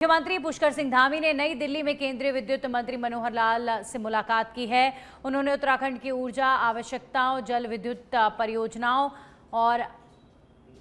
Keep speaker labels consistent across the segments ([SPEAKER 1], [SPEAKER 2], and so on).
[SPEAKER 1] मुख्यमंत्री पुष्कर सिंह धामी ने नई दिल्ली में केंद्रीय विद्युत मंत्री मनोहर लाल से मुलाकात की है। उन्होंने उत्तराखंड की ऊर्जा आवश्यकताओं, जल विद्युत परियोजनाओं और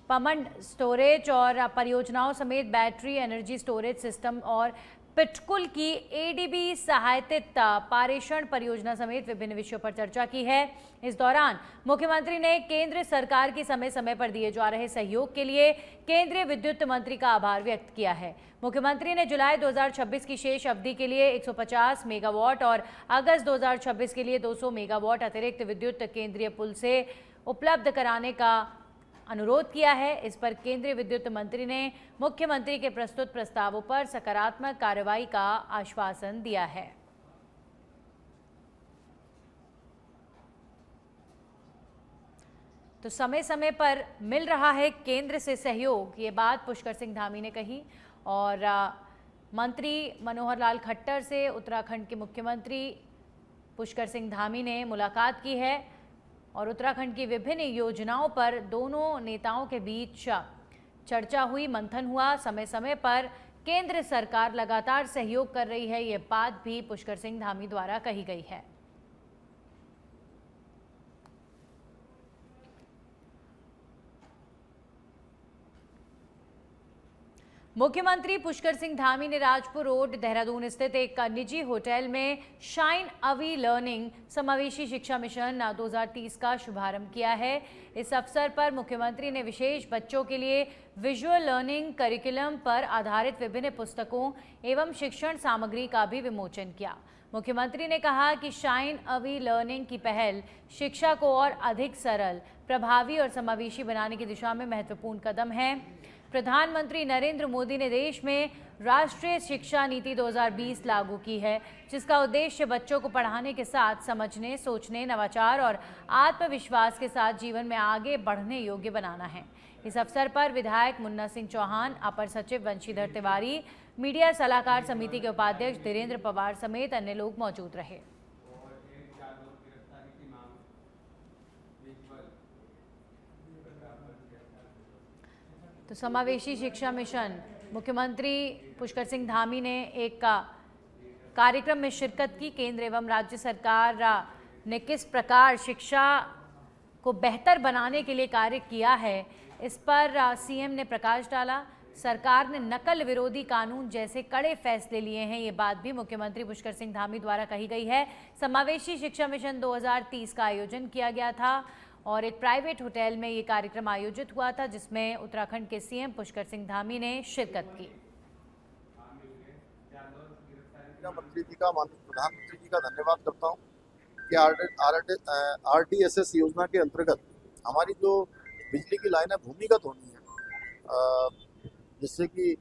[SPEAKER 1] पम्प्ड स्टोरेज और परियोजनाओं समेत बैटरी एनर्जी स्टोरेज सिस्टम और पिटकुल की एडीबी सहायतित पारेषण परियोजना समेत विभिन्न विषयों पर चर्चा की है। इस दौरान मुख्यमंत्री ने केंद्र सरकार की समय समय पर दिए जा रहे सहयोग के लिए केंद्रीय विद्युत मंत्री का आभार व्यक्त किया है। मुख्यमंत्री ने जुलाई 2026 की शेष अवधि के लिए 150 मेगावाट और अगस्त 2026 के लिए 200 मेगावाट अतिरिक्त विद्युत केंद्रीय पुल से उपलब्ध कराने का अनुरोध किया है। इस पर केंद्रीय विद्युत मंत्री ने मुख्यमंत्री के प्रस्तुत प्रस्तावों पर सकारात्मक कार्रवाई का आश्वासन दिया है। तो समय समय पर मिल रहा है केंद्र से सहयोग, ये बात पुष्कर सिंह धामी ने कही। और मंत्री मनोहर लाल खट्टर से उत्तराखंड के मुख्यमंत्री पुष्कर सिंह धामी ने मुलाकात की है और उत्तराखंड की विभिन्न योजनाओं पर दोनों नेताओं के बीच चर्चा हुई, मंथन हुआ। समय समय पर केंद्र सरकार लगातार सहयोग कर रही है, ये बात भी पुष्कर सिंह धामी द्वारा कही गई है। मुख्यमंत्री पुष्कर सिंह धामी ने राजपुर रोड देहरादून स्थित एक निजी होटल में शाइन अवे लर्निंग समावेशी शिक्षा मिशन 2030 का शुभारंभ किया है। इस अवसर पर मुख्यमंत्री ने विशेष बच्चों के लिए विजुअल लर्निंग करिकुलम पर आधारित विभिन्न पुस्तकों एवं शिक्षण सामग्री का भी विमोचन किया। मुख्यमंत्री ने कहा कि शाइन अवे लर्निंग की पहल शिक्षा को और अधिक सरल, प्रभावी और समावेशी बनाने की दिशा में महत्वपूर्ण कदम है। प्रधानमंत्री नरेंद्र मोदी ने देश में राष्ट्रीय शिक्षा नीति 2020 लागू की है, जिसका उद्देश्य बच्चों को पढ़ाने के साथ समझने, सोचने, नवाचार और आत्मविश्वास के साथ जीवन में आगे बढ़ने योग्य बनाना है। इस अवसर पर विधायक मुन्ना सिंह चौहान, अपर सचिव वंशीधर तिवारी, मीडिया सलाहकार समिति के उपाध्यक्ष धीरेन्द्र पवार समेत अन्य लोग मौजूद रहे। तो समावेशी शिक्षा मिशन, मुख्यमंत्री पुष्कर सिंह धामी ने एक कार्यक्रम में शिरकत की। केंद्र एवं राज्य सरकार ने किस प्रकार शिक्षा को बेहतर बनाने के लिए कार्य किया है, इस पर सीएम ने प्रकाश डाला। सरकार ने नकल विरोधी कानून जैसे कड़े फैसले लिए हैं, ये बात भी मुख्यमंत्री पुष्कर सिंह धामी द्वारा कही गई है। समावेशी शिक्षा मिशन 2030 का आयोजन किया गया था और एक प्राइवेट होटल में ये कार्यक्रम आयोजित हुआ था, जिसमें उत्तराखंड के सीएम पुष्कर सिंह धामी ने शिरकत की।
[SPEAKER 2] मंत्री जी का, माननीय प्रधानमंत्री जी का धन्यवाद करता हूँ कि आरडीएसएस योजना के अंतर्गत हमारी जो बिजली की लाइनें भूमिगत होनी है, जिससे कि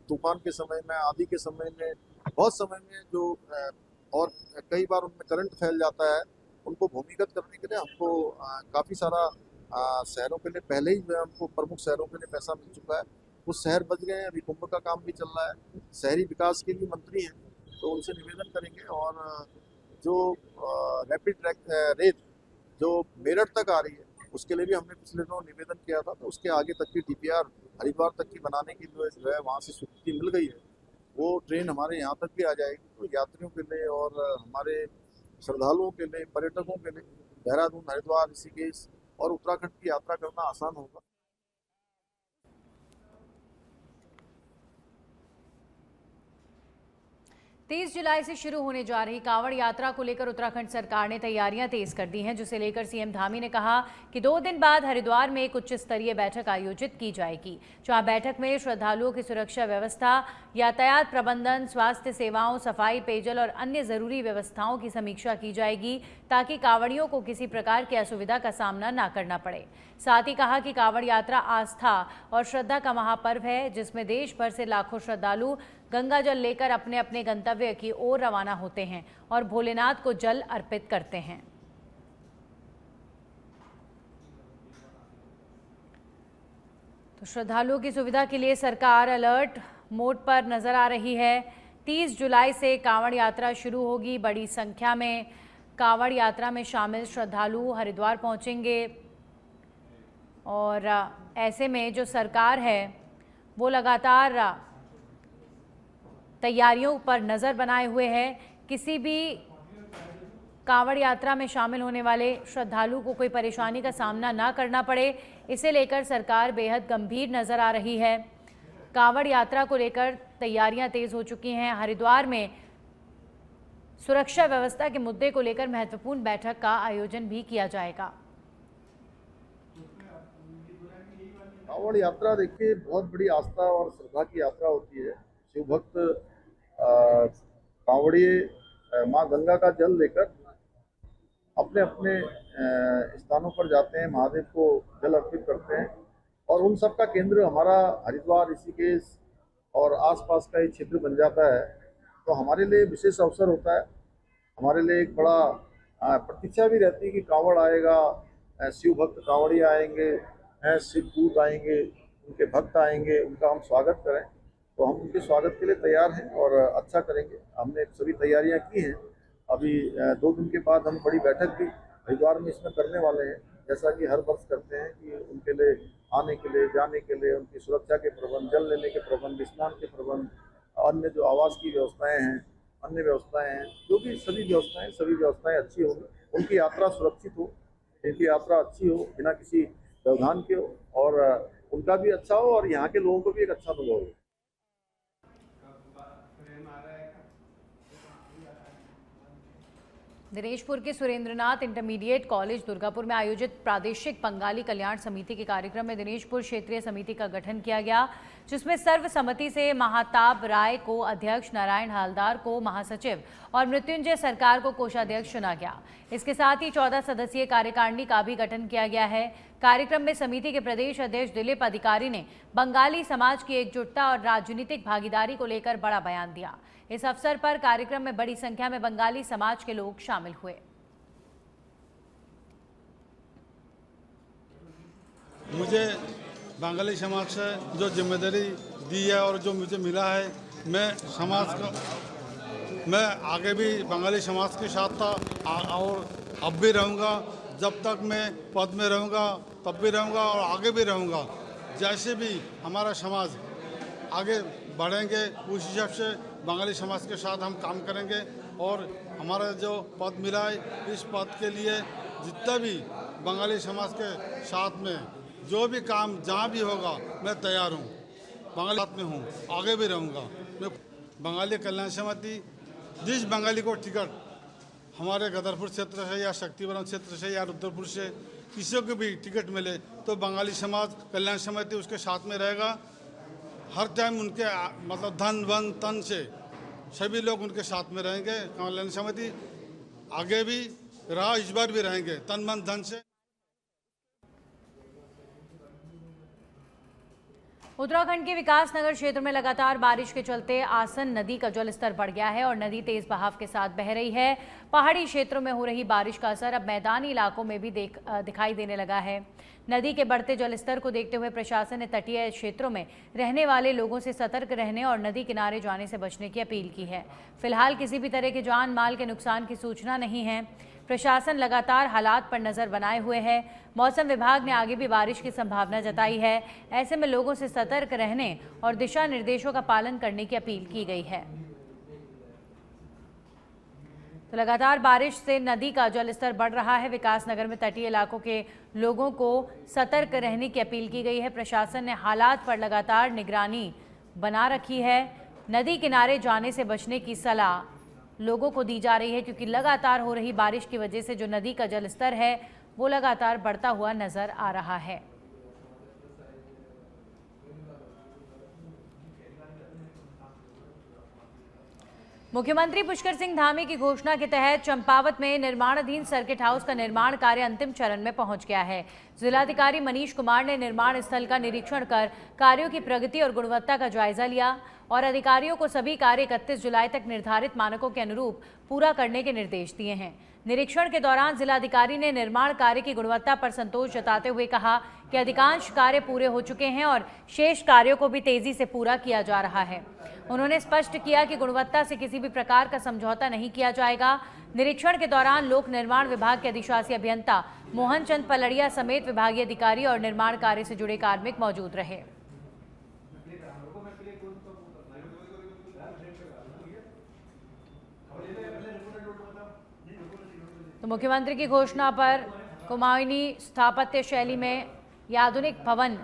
[SPEAKER 2] तूफान के समय में, आंधी के समय में, बहुत समय में जो और कई बार उनमें करंट फैल जाता है, उनको भूमिगत करने के लिए हमको काफ़ी सारा शहरों के लिए पहले ही हमको प्रमुख शहरों के लिए पैसा मिल चुका है। कुछ शहर बच गए हैं, अभी कुंभ का काम भी चल रहा है। शहरी विकास के लिए मंत्री हैं, तो उनसे निवेदन करेंगे और जो रैपिड रेल जो मेरठ तक आ रही है, उसके लिए भी हमने पिछले दिनों निवेदन किया था, तो उसके आगे तक की डीपीआर हरिद्वार तक की बनाने की जो है वहाँ से स्वीकृति मिल गई है। वो ट्रेन हमारे यहाँ तक भी आ जाएगी, तो यात्रियों के लिए और हमारे श्रद्धालुओं के लिए, पर्यटकों के लिए देहरादून, हरिद्वार, ऋषिकेश और उत्तराखंड की यात्रा करना आसान होगा।
[SPEAKER 1] 30 जुलाई से शुरू होने जा रही कांवड़ यात्रा को लेकर उत्तराखंड सरकार ने तैयारियां तेज कर दी हैं, जिसे लेकर सीएम धामी ने कहा कि 2 दिन बाद हरिद्वार में एक उच्च स्तरीय बैठक आयोजित की जाएगी, जहां बैठक में श्रद्धालुओं की सुरक्षा व्यवस्था, यातायात प्रबंधन, स्वास्थ्य सेवाओं, सफाई, पेयजल और अन्य जरूरी व्यवस्थाओं की समीक्षा की जाएगी, ताकि कांवड़ियों को किसी प्रकार की असुविधा का सामना न करना पड़े। साथ ही कहा कि कांवड़ यात्रा आस्था और श्रद्धा का महापर्व है, जिसमें देश भर से लाखों श्रद्धालु गंगा जल लेकर अपने अपने गंतव्य की ओर रवाना होते हैं और भोलेनाथ को जल अर्पित करते हैं। तो श्रद्धालुओं की सुविधा के लिए सरकार अलर्ट मोड पर नजर आ रही है। 30 जुलाई से कांवड़ यात्रा शुरू होगी। बड़ी संख्या में कांवड़ यात्रा में शामिल श्रद्धालु हरिद्वार पहुंचेंगे और ऐसे में जो सरकार है वो लगातार तैयारियों पर नज़र बनाए हुए है। किसी भी कांवड़ यात्रा में शामिल होने वाले श्रद्धालु को कोई परेशानी का सामना ना करना पड़े, इसे लेकर सरकार बेहद गंभीर नज़र आ रही है। कांवड़ यात्रा को लेकर तैयारियां तेज हो चुकी हैं। हरिद्वार में सुरक्षा व्यवस्था के मुद्दे को लेकर महत्वपूर्ण बैठक का आयोजन भी किया जाएगा।
[SPEAKER 2] कांवड़ यात्रा देखिए बहुत बड़ी आस्था और श्रद्धा की यात्रा होती है। शिव भक्त कांवड़िए माँ गंगा का जल लेकर अपने अपने स्थानों पर जाते हैं, महादेव को जल अर्पित करते हैं और उन सब का केंद्र हमारा हरिद्वार, ऋषिकेश और आसपास का ही क्षेत्र बन जाता है। तो हमारे लिए विशेष अवसर होता है। हमारे लिए एक बड़ा प्रतीक्षा भी रहती है कि कांवड़ आएगा, शिव भक्त कांवड़ी आएंगे, शिव दूत आएंगे, उनके भक्त आएंगे, उनका हम स्वागत करें। तो हम उनके स्वागत के लिए तैयार हैं और अच्छा करेंगे। हमने सभी तैयारियां की हैं। अभी 2 दिन के बाद हम बड़ी बैठक भी हरिद्वार में इसमें करने वाले हैं, जैसा कि हर वर्ष करते हैं कि उनके लिए आने के लिए, जाने के लिए, उनकी सुरक्षा के प्रबंध, जल लेने के प्रबंध, स्नान के प्रबंध, अन्य जो आवास की व्यवस्थाएं हैं, अन्य व्यवस्थाएं हैं, जो भी सभी व्यवस्थाएं अच्छी होंगी, उनकी यात्रा सुरक्षित हो, उनकी यात्रा अच्छी हो, बिना किसी व्यवधान के हो और उनका भी अच्छा हो और यहाँ के लोगों को भी एक अच्छा अनुभव हो।
[SPEAKER 1] दिनेशपुर के सुरेंद्रनाथ इंटरमीडिएट कॉलेज दुर्गापुर में आयोजित प्रादेशिक बंगाली कल्याण समिति के कार्यक्रम में दिनेशपुर क्षेत्रीय समिति का गठन किया गया, जिसमें सर्वसम्मति से महाताब राय को अध्यक्ष, नारायण हालदार को महासचिव और मृत्युंजय सरकार को कोषाध्यक्ष चुना गया। इसके साथ ही 14 सदस्यीय कार्यकारिणी का भी गठन किया गया है। कार्यक्रम में समिति के प्रदेश अध्यक्ष दिलीप अधिकारी ने बंगाली समाज की एकजुटता और राजनीतिक भागीदारी को लेकर बड़ा बयान दिया। इस अवसर पर कार्यक्रम में बड़ी संख्या में बंगाली समाज के लोग शामिल हुए।
[SPEAKER 3] मुझे बंगाली समाज से जो जिम्मेदारी दी है और जो मुझे मिला है, मैं आगे भी बंगाली समाज के साथ था और अब भी रहूँगा। जब तक मैं पद में रहूँगा तब भी रहूँगा और आगे भी रहूँगा। जैसे भी हमारा समाज आगे बढ़ेंगे उस हिसाब से बंगाली समाज के साथ हम काम करेंगे और हमारा जो पद मिला है इस पद के लिए जितना भी बंगाली समाज के साथ में जो भी काम जहाँ भी होगा मैं तैयार हूँ। बंगाली साथ में हूँ, आगे भी रहूँगा। मैं बंगाली कल्याण समिति जिस बंगाली को टिकट हमारे गदरपुर क्षेत्र से या शक्तिवरम क्षेत्र से या रुद्रपुर से किसी को भी टिकट मिले तो बंगाली समाज कल्याण समिति उसके साथ में रहेगा। हर टाइम उनके मतलब धन वन तन से सभी लोग उनके साथ में रहेंगे। कल्याण समिति आगे भी रहा, इस बार भी रहेंगे तन मन धन से।
[SPEAKER 1] उत्तराखंड के विकासनगर क्षेत्र में लगातार बारिश के चलते आसन नदी का जलस्तर बढ़ गया है और नदी तेज बहाव के साथ बह रही है। पहाड़ी क्षेत्रों में हो रही बारिश का असर अब मैदानी इलाकों में भी दिखाई देने लगा है। नदी के बढ़ते जलस्तर को देखते हुए प्रशासन ने तटीय क्षेत्रों में रहने वाले लोगों से सतर्क रहने और नदी किनारे जाने से बचने की अपील की है। फिलहाल किसी भी तरह के जान माल के नुकसान की सूचना नहीं है। प्रशासन लगातार हालात पर नजर बनाए हुए है। मौसम विभाग ने आगे भी बारिश की संभावना जताई है। ऐसे में लोगों से सतर्क रहने और दिशा निर्देशों का पालन करने की अपील की गई है। तो लगातार बारिश से नदी का जलस्तर बढ़ रहा है। विकासनगर में तटीय इलाकों के लोगों को सतर्क रहने की अपील की गई है। प्रशासन ने हालात पर लगातार निगरानी बना रखी है। नदी किनारे जाने से बचने की सलाह लोगों को दी जा रही है, क्योंकि लगातार हो रही बारिश की वजह से जो नदी का जलस्तर है वो लगातार बढ़ता हुआ नजर आ रहा है। मुख्यमंत्री पुष्कर सिंह धामी की घोषणा के तहत चंपावत में निर्माणाधीन सर्किट हाउस का निर्माण कार्य अंतिम चरण में पहुंच गया है। जिलाधिकारी मनीष कुमार ने निर्माण स्थल का निरीक्षण कर कार्यों की प्रगति और गुणवत्ता का जायजा लिया और अधिकारियों को सभी कार्य 31 जुलाई तक निर्धारित मानकों के अनुरूप पूरा करने के निर्देश दिए हैं। निरीक्षण के दौरान जिलाधिकारी ने निर्माण कार्य की गुणवत्ता पर संतोष जताते हुए कहा कि अधिकांश कार्य पूरे हो चुके हैं और शेष कार्यों को भी तेजी से पूरा किया जा रहा है। उन्होंने स्पष्ट किया कि गुणवत्ता से किसी भी प्रकार का समझौता नहीं किया जाएगा। निरीक्षण के दौरान लोक निर्माण विभाग के अधिशासी अभियंता मोहन चंद पलड़िया समेत विभागीय अधिकारी और निर्माण कार्य से जुड़े कार्मिक मौजूद रहे। तो मुख्यमंत्री की घोषणा पर कुमाऊनी स्थापत्य शैली में यह आधुनिक भवन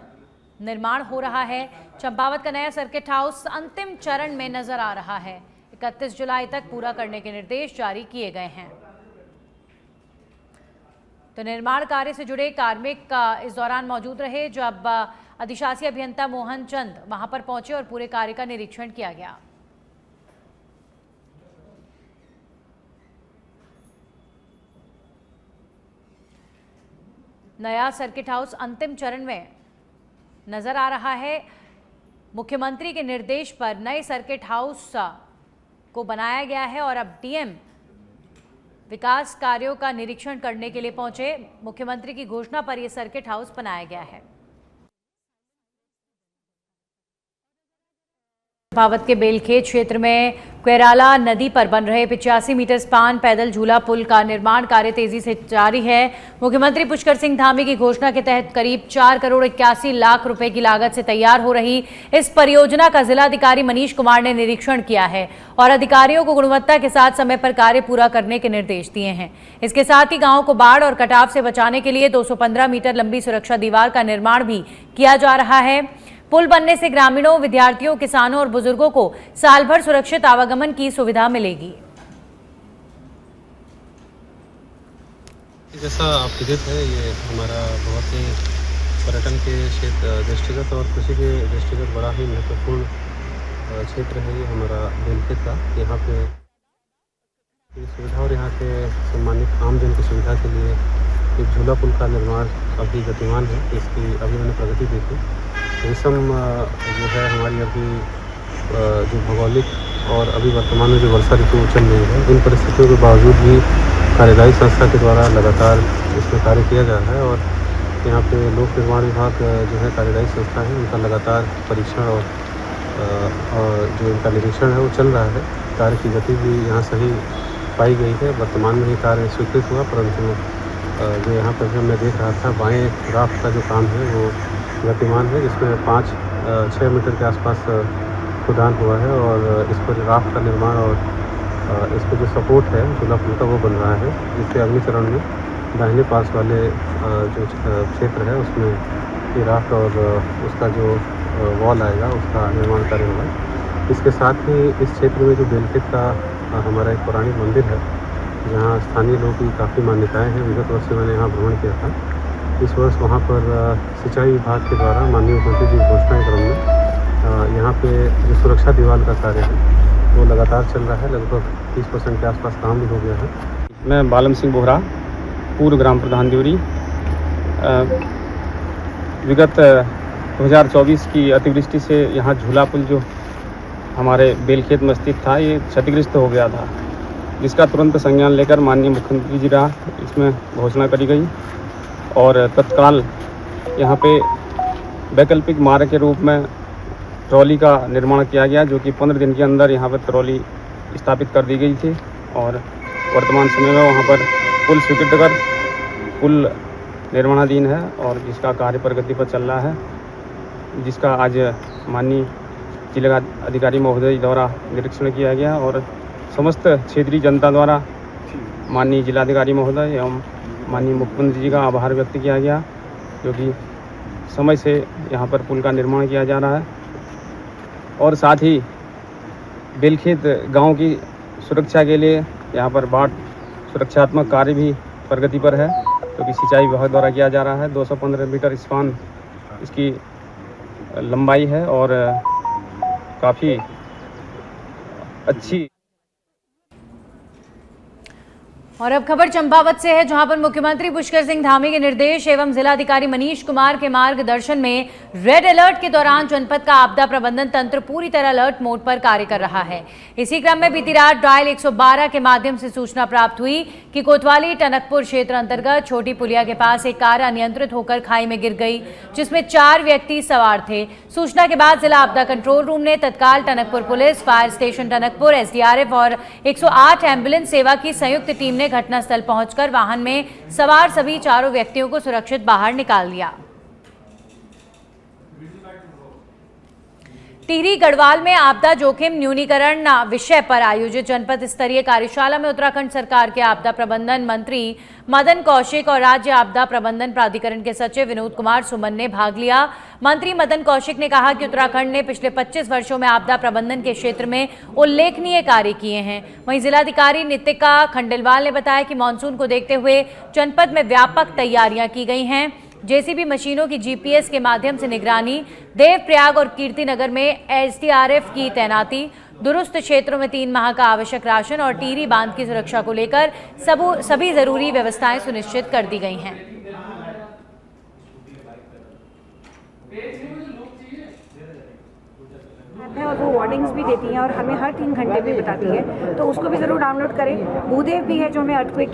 [SPEAKER 1] निर्माण हो रहा है। चंपावत का नया सर्किट हाउस अंतिम चरण में नजर आ रहा है। 31 जुलाई तक पूरा करने के निर्देश जारी किए गए हैं। तो निर्माण कार्य से जुड़े कार्मिक इस दौरान मौजूद रहे, जब अधिशासी अभियंता मोहन चंद वहां पर पहुंचे और पूरे कार्य का निरीक्षण किया गया। नया सर्किट हाउस अंतिम चरण में नजर आ रहा है। मुख्यमंत्री के निर्देश पर नए सर्किट हाउस को बनाया गया है और अब डीएम विकास कार्यों का निरीक्षण करने के लिए पहुंचे। मुख्यमंत्री की घोषणा पर यह सर्किट हाउस बनाया गया है। चंपावत के बेलखेत क्षेत्र में क्वेराला नदी पर बन रहे 85 मीटर स्पान पैदल झूला पुल का निर्माण कार्य तेजी से जारी है। मुख्यमंत्री पुष्कर सिंह धामी की घोषणा के तहत करीब 4 करोड़ 81 लाख रुपए की लागत से तैयार हो रही इस परियोजना का जिलाधिकारी मनीष कुमार ने निरीक्षण किया है और अधिकारियों को गुणवत्ता के साथ समय पर कार्य पूरा करने के निर्देश दिए हैं। इसके साथ ही गांव को बाढ़ और कटाव से बचाने के लिए 215 मीटर लंबी सुरक्षा दीवार का निर्माण भी किया जा रहा है। पुल बनने से ग्रामीणों, विद्यार्थियों, किसानों और बुजुर्गों को साल भर सुरक्षित आवागमन की सुविधा मिलेगी।
[SPEAKER 4] जैसा आप विदित है, ये हमारा बहुत ही पर्यटन के क्षेत्र दृष्टिगत और कृषि के दृष्टिगत बड़ा ही महत्वपूर्ण क्षेत्र है ये हमारा बेलखेत का। यहाँ पे सुविधा और यहाँ के सम्मानित आमजन की सुविधा के लिए एक झूला पुल का निर्माण अभी गतिमान है। इसकी अभी मैंने प्रगति देखी। विषम जो है हमारी अभी जो भौगोलिक और अभी वर्तमान में जो वर्षा ऋतु चल रही है, इन परिस्थितियों के बावजूद भी कार्यदायी संस्था के द्वारा लगातार इसमें कार्य किया जा रहा है और यहाँ पे लोक निर्माण विभाग जो है कार्यदायी संस्था है, उनका लगातार परीक्षण और जो इनका निरीक्षण है वो चल रहा है। कार्य की गति भी यहाँ सही पाई गई है। वर्तमान में ही कार्य स्वीकृत हुआ, परंतु जो यहाँ पर भी मैं देख रहा था, बाएँ राफ्ट का जो काम है वो गतिमान है, जिसमें 5-6 मीटर के आसपास खुदान हुआ है और इस पर राफ्ट का निर्माण और इस पर जो सपोर्ट है झूला पुल का वो बन रहा है, जिससे अगले चरण में दाहिने पास वाले जो क्षेत्र है उसमें ये राफ्ट और उसका जो वॉल आएगा उसका निर्माण कार्य होगा। इसके साथ ही इस क्षेत्र में जो बेलखेत का हमारा एक पौराणिक मंदिर है, जहाँ स्थानीय लोगों की काफ़ी मान्यताएँ हैं। विगत वर्ष से मैंने यहाँ भ्रमण किया था। इस वर्ष वहाँ पर सिंचाई विभाग के द्वारा माननीय मुख्यमंत्री जी घोषणा के क्रम में यहाँ पे जो सुरक्षा दीवार का कार्य है वो लगातार चल रहा है। लगभग 30% के आसपास काम भी हो गया है।
[SPEAKER 5] मैं बालम सिंह बोहरा, पूर्व ग्राम प्रधान देवरी। विगत 2024 की अतिवृष्टि से यहाँ झूला पुल जो हमारे बेलखेत में स्थित था, ये क्षतिग्रस्त हो गया था, जिसका तुरंत संज्ञान लेकर माननीय मुख्यमंत्री जी द्वारा इसमें घोषणा करी गई और तत्काल यहाँ पे वैकल्पिक मार्ग के रूप में ट्रॉली का निर्माण किया गया, जो कि 15 दिन के अंदर यहाँ पर ट्रॉली स्थापित कर दी गई थी और वर्तमान समय में वहाँ पर पुल स्वीकृत कर पुल निर्माणाधीन है और जिसका कार्य प्रगति पर चल रहा है, जिसका आज माननीय जिला अधिकारी महोदय द्वारा निरीक्षण किया गया और समस्त क्षेत्रीय जनता द्वारा माननीय जिलाधिकारी महोदय एवं माननीय मुख्यमंत्री जी का आभार व्यक्त किया गया, क्योंकि समय से यहाँ पर पुल का निर्माण किया जा रहा है। और साथ ही बेलखेत गांव की सुरक्षा के लिए यहाँ पर बाढ़ सुरक्षात्मक कार्य भी प्रगति पर है, क्योंकि सिंचाई विभाग द्वारा किया जा रहा है। 215 मीटर स्पान इसकी लंबाई है और काफ़ी अच्छी।
[SPEAKER 1] और अब खबर चंपावत से है, जहां पर मुख्यमंत्री पुष्कर सिंह धामी के निर्देश एवं जिलाधिकारी मनीष कुमार के मार्गदर्शन में रेड अलर्ट के दौरान जनपद का आपदा प्रबंधन तंत्र पूरी तरह अलर्ट मोड पर कार्य कर रहा है। इसी क्रम में बीती रात डायल 112 के माध्यम से सूचना प्राप्त हुई कि कोतवाली टनकपुर क्षेत्र अंतर्गत छोटी पुलिया के पास एक कार अनियंत्रित होकर खाई में गिर गई, जिसमें 4 व्यक्ति सवार थे। सूचना के बाद जिला आपदा कंट्रोल रूम ने तत्काल Tanakpur police, fire station Tanakpur, SDRF और 108 एम्बुलेंस सेवा की संयुक्त टीम ने घटनास्थल पहुंचकर वाहन में सवार सभी 4 व्यक्तियों को सुरक्षित बाहर निकाल लिया। टिहरी गढ़वाल में आपदा जोखिम न्यूनीकरण विषय पर आयोजित जनपद स्तरीय कार्यशाला में उत्तराखंड सरकार के आपदा प्रबंधन मंत्री मदन कौशिक और राज्य आपदा प्रबंधन प्राधिकरण के सचिव विनोद कुमार सुमन ने भाग लिया। मंत्री मदन कौशिक ने कहा कि उत्तराखंड ने पिछले 25 वर्षों में आपदा प्रबंधन के क्षेत्र में उल्लेखनीय कार्य किए हैं। वहीं जिलाधिकारी नितिका खंडेलवाल ने बताया कि मानसून को देखते हुए जनपद में व्यापक तैयारियां की गई हैं। जेसीबी मशीनों की जीपीएस के माध्यम से निगरानी, देवप्रयाग और कीर्तिनगर में एसडीआरएफ की तैनाती, दुरुस्त क्षेत्रों में 3 माह का आवश्यक राशन और टिहरी बांध की सुरक्षा को लेकर सभी जरूरी व्यवस्थाएं सुनिश्चित कर दी गई हैं।
[SPEAKER 6] और वो वार्निंग्स भी देती हैं और हमें हर 3 घंटे में बताती है, तो उसको भी ज़रूर डाउनलोड करें। भूदेव भी है जो हमें अर्थक्वेक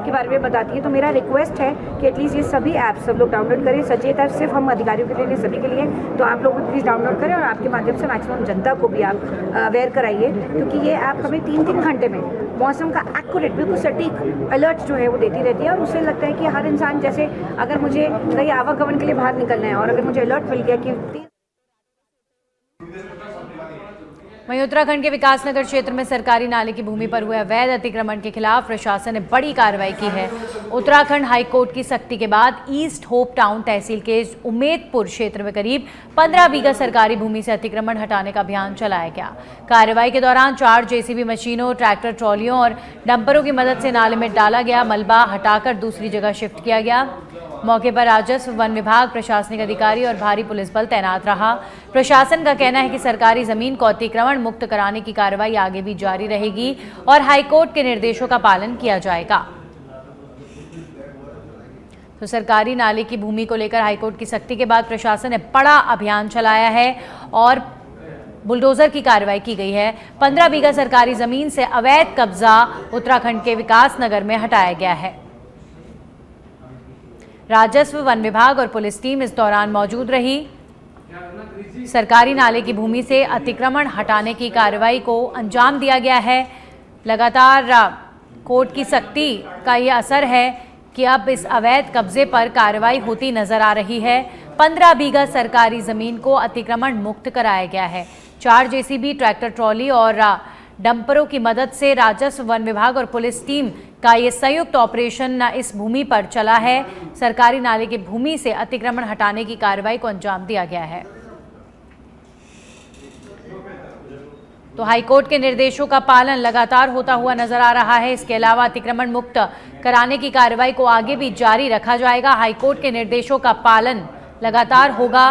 [SPEAKER 6] के बारे में बताती है। तो मेरा रिक्वेस्ट है कि एटलीस्ट ये सभी ऐप्स सब लोग डाउनलोड करें। सचेत ऐप सिर्फ हम अधिकारियों के लिए नहीं, सभी के लिए, तो आप लोग भी प्लीज़ डाउनलोड करें और आपके माध्यम से मैक्सिमम जनता को भी आप अवेयर कराइए, क्योंकि ये ऐप हमें 3 घंटे में मौसम का एक्यूरेट, बिल्कुल सटीक अलर्ट जो है वो देती रहती है। और उससे लगता है कि हर इंसान, जैसे अगर मुझे कहीं आवागमन के लिए बाहर निकलना है और अगर मुझे अलर्ट मिल गया कि
[SPEAKER 1] वहीं उत्तराखंड के विकासनगर क्षेत्र में सरकारी नाले की भूमि पर हुए अवैध अतिक्रमण के खिलाफ प्रशासन ने बड़ी कार्रवाई की है। उत्तराखंड हाईकोर्ट की सख्ती के बाद ईस्ट होप टाउन तहसील के उमेदपुर क्षेत्र में करीब 15 बीघा सरकारी भूमि से अतिक्रमण हटाने का अभियान चलाया गया। कार्रवाई के दौरान 4 जेसीबी मशीनों, ट्रैक्टर ट्रॉलियों और डंपरों की मदद से नाले में डाला गया मलबा हटाकर दूसरी जगह शिफ्ट किया गया। मौके पर राजस्व, वन विभाग, प्रशासनिक अधिकारी और भारी पुलिस बल तैनात रहा। प्रशासन का कहना है कि सरकारी जमीन को अतिक्रमण मुक्त कराने की कार्रवाई आगे भी जारी रहेगी और हाईकोर्ट के निर्देशों का पालन किया जाएगा। तो सरकारी नाले की भूमि को लेकर हाईकोर्ट की सख्ती के बाद प्रशासन ने बड़ा अभियान चलाया है और बुलडोजर की कार्रवाई की गई है। 15 बीघा सरकारी जमीन से अवैध कब्जा उत्तराखंड के विकासनगर में हटाया गया है। राजस्व, वन विभाग और पुलिस टीम इस दौरान मौजूद रही। सरकारी नाले की भूमि से अतिक्रमण हटाने की कार्रवाई को अंजाम दिया गया है। लगातार कोर्ट की सख्ती का ये असर है कि अब इस अवैध कब्जे पर कार्रवाई होती नजर आ रही है। 15 बीघा सरकारी जमीन को अतिक्रमण मुक्त कराया गया है। 4 जेसीबी, ट्रैक्टर ट्रॉली और डंपरों की मदद से राजस्व, वन विभाग और पुलिस टीम का ये संयुक्त ऑपरेशन इस भूमि पर चला है। सरकारी नाले की भूमि से अतिक्रमण हटाने की कार्रवाई को अंजाम दिया गया है। तो हाईकोर्ट के निर्देशों का पालन लगातार होता हुआ नजर आ रहा है। इसके अलावा अतिक्रमण मुक्त कराने की कार्रवाई को आगे भी जारी रखा जाएगा। हाईकोर्ट के निर्देशों का पालन लगातार होगा।